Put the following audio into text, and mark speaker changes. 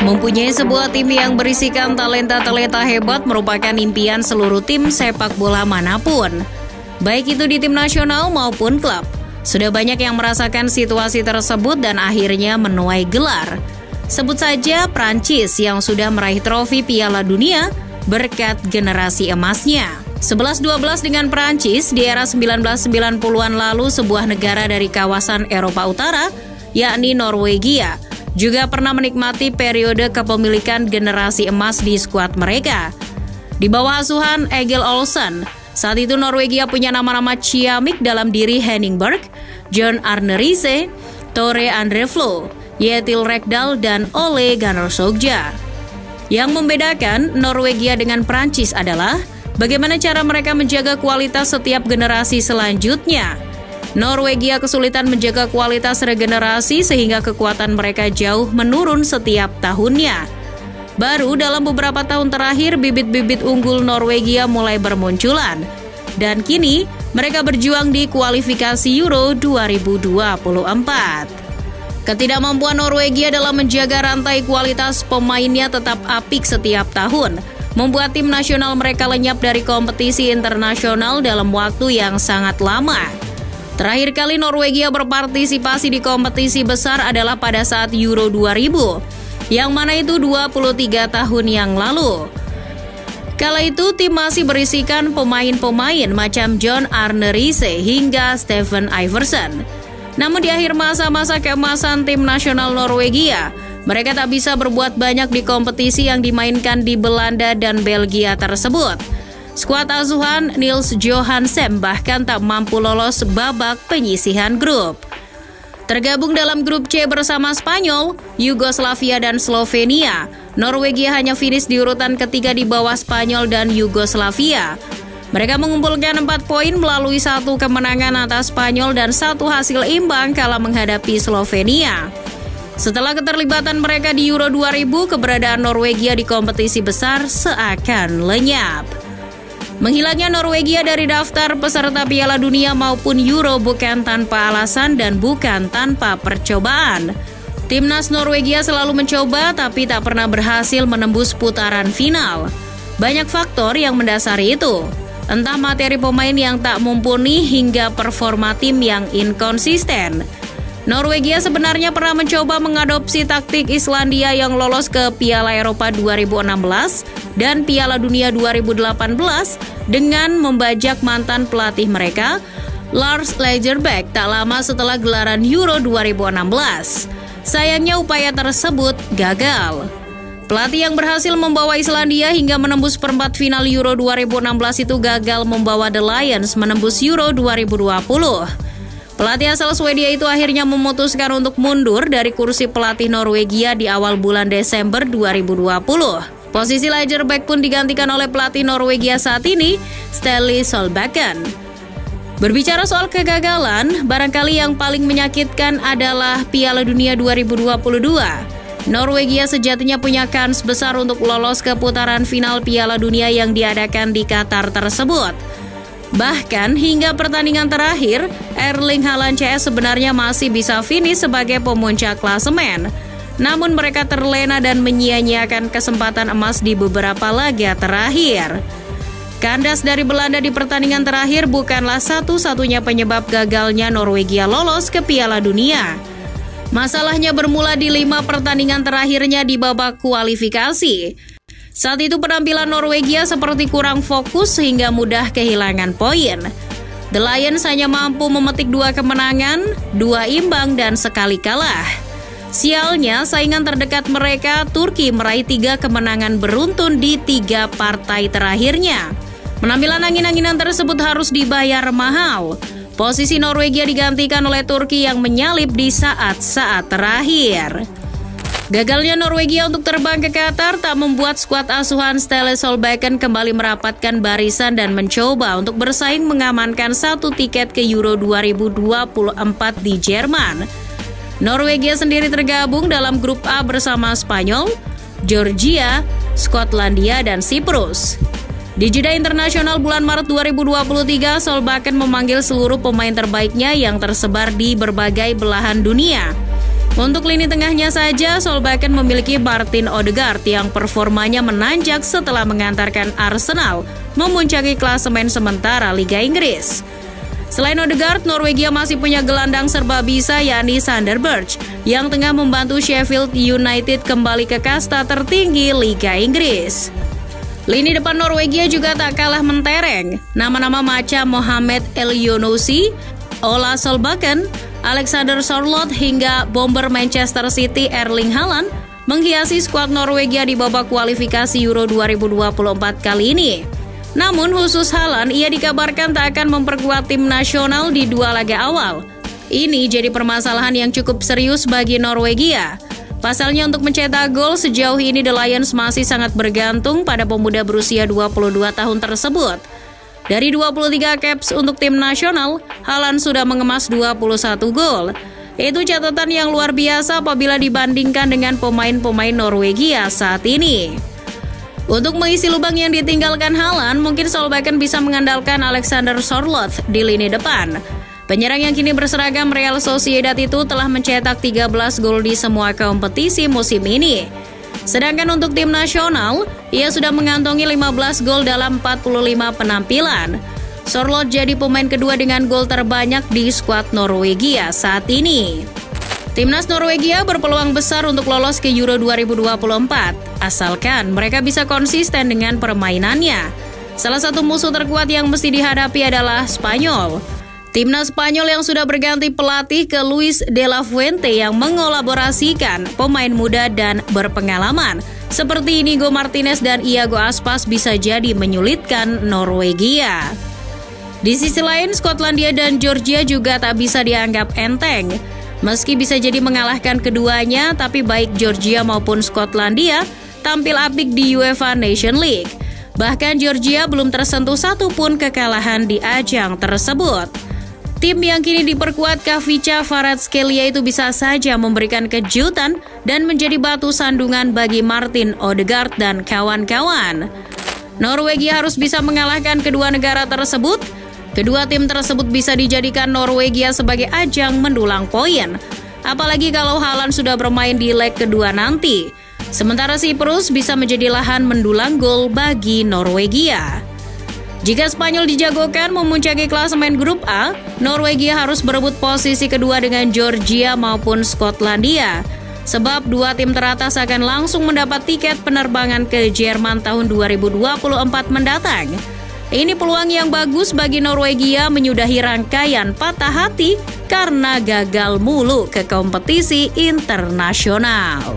Speaker 1: Mempunyai sebuah tim yang berisikan talenta-talenta hebat merupakan impian seluruh tim sepak bola manapun. Baik itu di tim nasional maupun klub. Sudah banyak yang merasakan situasi tersebut dan akhirnya menuai gelar. Sebut saja Prancis yang sudah meraih trofi Piala Dunia berkat generasi emasnya. 11-12 dengan Prancis di era 1990-an lalu, sebuah negara dari kawasan Eropa Utara, yakni Norwegia, juga pernah menikmati periode kepemilikan generasi emas di skuad mereka. Di bawah asuhan Egil Olsen, saat itu Norwegia punya nama-nama ciamik dalam diri Henning Berg, John Arne Riise, Tore Andre Flo, Kjetil Rekdal, dan Ole Gunnar Solskjaer. Yang membedakan Norwegia dengan Prancis adalah bagaimana cara mereka menjaga kualitas setiap generasi selanjutnya. Norwegia kesulitan menjaga kualitas regenerasi sehingga kekuatan mereka jauh menurun setiap tahunnya. Baru dalam beberapa tahun terakhir bibit-bibit unggul Norwegia mulai bermunculan. Dan kini mereka berjuang di kualifikasi Euro 2024. Ketidakmampuan Norwegia dalam menjaga rantai kualitas pemainnya tetap apik setiap tahun, membuat tim nasional mereka lenyap dari kompetisi internasional dalam waktu yang sangat lama. Terakhir kali Norwegia berpartisipasi di kompetisi besar adalah pada saat Euro 2000, yang mana itu 23 tahun yang lalu. Kala itu tim masih berisikan pemain-pemain macam John Arne Riise hingga Stefan Iversen. Namun di akhir masa-masa keemasan tim nasional Norwegia, mereka tak bisa berbuat banyak di kompetisi yang dimainkan di Belanda dan Belgia tersebut. Skuad asuhan Nils Johansson bahkan tak mampu lolos babak penyisihan grup. Tergabung dalam grup C bersama Spanyol, Yugoslavia, dan Slovenia, Norwegia hanya finish di urutan ketiga di bawah Spanyol dan Yugoslavia. Mereka mengumpulkan 4 poin melalui 1 kemenangan atas Spanyol dan 1 hasil imbang kala menghadapi Slovenia. Setelah keterlibatan mereka di Euro 2000, keberadaan Norwegia di kompetisi besar seakan lenyap. Menghilangnya Norwegia dari daftar peserta Piala Dunia maupun Euro bukan tanpa alasan dan bukan tanpa percobaan. Timnas Norwegia selalu mencoba tapi tak pernah berhasil menembus putaran final. Banyak faktor yang mendasari itu. Entah materi pemain yang tak mumpuni hingga performa tim yang inkonsisten. Norwegia sebenarnya pernah mencoba mengadopsi taktik Islandia yang lolos ke Piala Eropa 2016 dan Piala Dunia 2018 dengan membajak mantan pelatih mereka, Lars Lagerbäck, tak lama setelah gelaran Euro 2016. Sayangnya upaya tersebut gagal. Pelatih yang berhasil membawa Islandia hingga menembus perempat final Euro 2016 itu gagal membawa The Lions menembus Euro 2020. Pelatih asal Swedia itu akhirnya memutuskan untuk mundur dari kursi pelatih Norwegia di awal bulan Desember 2020. Posisi Lagerbäck pun digantikan oleh pelatih Norwegia saat ini, Ståle Solbakken. Berbicara soal kegagalan, barangkali yang paling menyakitkan adalah Piala Dunia 2022. Norwegia sejatinya punya kans besar untuk lolos ke putaran final Piala Dunia yang diadakan di Qatar tersebut. Bahkan hingga pertandingan terakhir, Erling Haaland CS sebenarnya masih bisa finish sebagai pemuncak klasemen. Namun mereka terlena dan menyia-nyiakan kesempatan emas di beberapa laga terakhir. Kandas dari Belanda di pertandingan terakhir bukanlah satu-satunya penyebab gagalnya Norwegia lolos ke Piala Dunia. Masalahnya bermula di 5 pertandingan terakhirnya di babak kualifikasi. Saat itu penampilan Norwegia seperti kurang fokus sehingga mudah kehilangan poin. The Lions hanya mampu memetik 2 kemenangan, 2 imbang, dan sekali kalah. Sialnya, saingan terdekat mereka, Turki, meraih 3 kemenangan beruntun di 3 partai terakhirnya. Penampilan angin-anginan tersebut harus dibayar mahal. Posisi Norwegia digantikan oleh Turki yang menyalip di saat-saat terakhir. Gagalnya Norwegia untuk terbang ke Qatar tak membuat skuad asuhan Ståle Solbakken kembali merapatkan barisan dan mencoba untuk bersaing mengamankan 1 tiket ke Euro 2024 di Jerman. Norwegia sendiri tergabung dalam grup A bersama Spanyol, Georgia, Skotlandia, dan Siprus. Di jeda internasional bulan Maret 2023, Solbakken memanggil seluruh pemain terbaiknya yang tersebar di berbagai belahan dunia. Untuk lini tengahnya saja, Solbakken memiliki Martin Odegaard yang performanya menanjak setelah mengantarkan Arsenal memuncaki klasemen sementara Liga Inggris. Selain Odegaard, Norwegia masih punya gelandang serba bisa yakni Sander Berge yang tengah membantu Sheffield United kembali ke kasta tertinggi Liga Inggris. Lini depan Norwegia juga tak kalah mentereng. Nama-nama macam Mohamed Elyounoussi, Ola Solbakken, Alexander Sørloth hingga bomber Manchester City Erling Haaland menghiasi skuad Norwegia di babak kualifikasi Euro 2024 kali ini. Namun khusus Haaland, ia dikabarkan tak akan memperkuat tim nasional di 2 laga awal. Ini jadi permasalahan yang cukup serius bagi Norwegia. Pasalnya untuk mencetak gol sejauh ini The Lions masih sangat bergantung pada pemuda berusia 22 tahun tersebut. Dari 23 caps untuk tim nasional, Haaland sudah mengemas 21 gol. Itu catatan yang luar biasa apabila dibandingkan dengan pemain-pemain Norwegia saat ini. Untuk mengisi lubang yang ditinggalkan Haaland, mungkin Solbakken bisa mengandalkan Alexander Sørloth di lini depan. Penyerang yang kini berseragam Real Sociedad itu telah mencetak 13 gol di semua kompetisi musim ini. Sedangkan untuk tim nasional, ia sudah mengantongi 15 gol dalam 45 penampilan. Sørloth jadi pemain kedua dengan gol terbanyak di skuad Norwegia saat ini. Timnas Norwegia berpeluang besar untuk lolos ke Euro 2024, asalkan mereka bisa konsisten dengan permainannya. Salah satu musuh terkuat yang mesti dihadapi adalah Spanyol. Timnas Spanyol yang sudah berganti pelatih ke Luis de la Fuente yang mengolaborasikan pemain muda dan berpengalaman seperti Inigo Martinez dan Iago Aspas bisa jadi menyulitkan Norwegia. Di sisi lain, Skotlandia dan Georgia juga tak bisa dianggap enteng. Meski bisa jadi mengalahkan keduanya, tapi baik Georgia maupun Skotlandia tampil apik di UEFA Nation League. Bahkan Georgia belum tersentuh satupun kekalahan di ajang tersebut. Tim yang kini diperkuat Kavica Kvaratskhelia itu bisa saja memberikan kejutan dan menjadi batu sandungan bagi Martin Odegaard dan kawan-kawan. Norwegia harus bisa mengalahkan kedua negara tersebut. Kedua tim tersebut bisa dijadikan Norwegia sebagai ajang mendulang poin. Apalagi kalau Haaland sudah bermain di leg kedua nanti. Sementara Siprus bisa menjadi lahan mendulang gol bagi Norwegia. Jika Spanyol dijagokan memuncaki klasemen grup A, Norwegia harus berebut posisi kedua dengan Georgia maupun Skotlandia. Sebab dua tim teratas akan langsung mendapat tiket penerbangan ke Jerman tahun 2024 mendatang. Ini peluang yang bagus bagi Norwegia menyudahi rangkaian patah hati karena gagal mulu ke kompetisi internasional.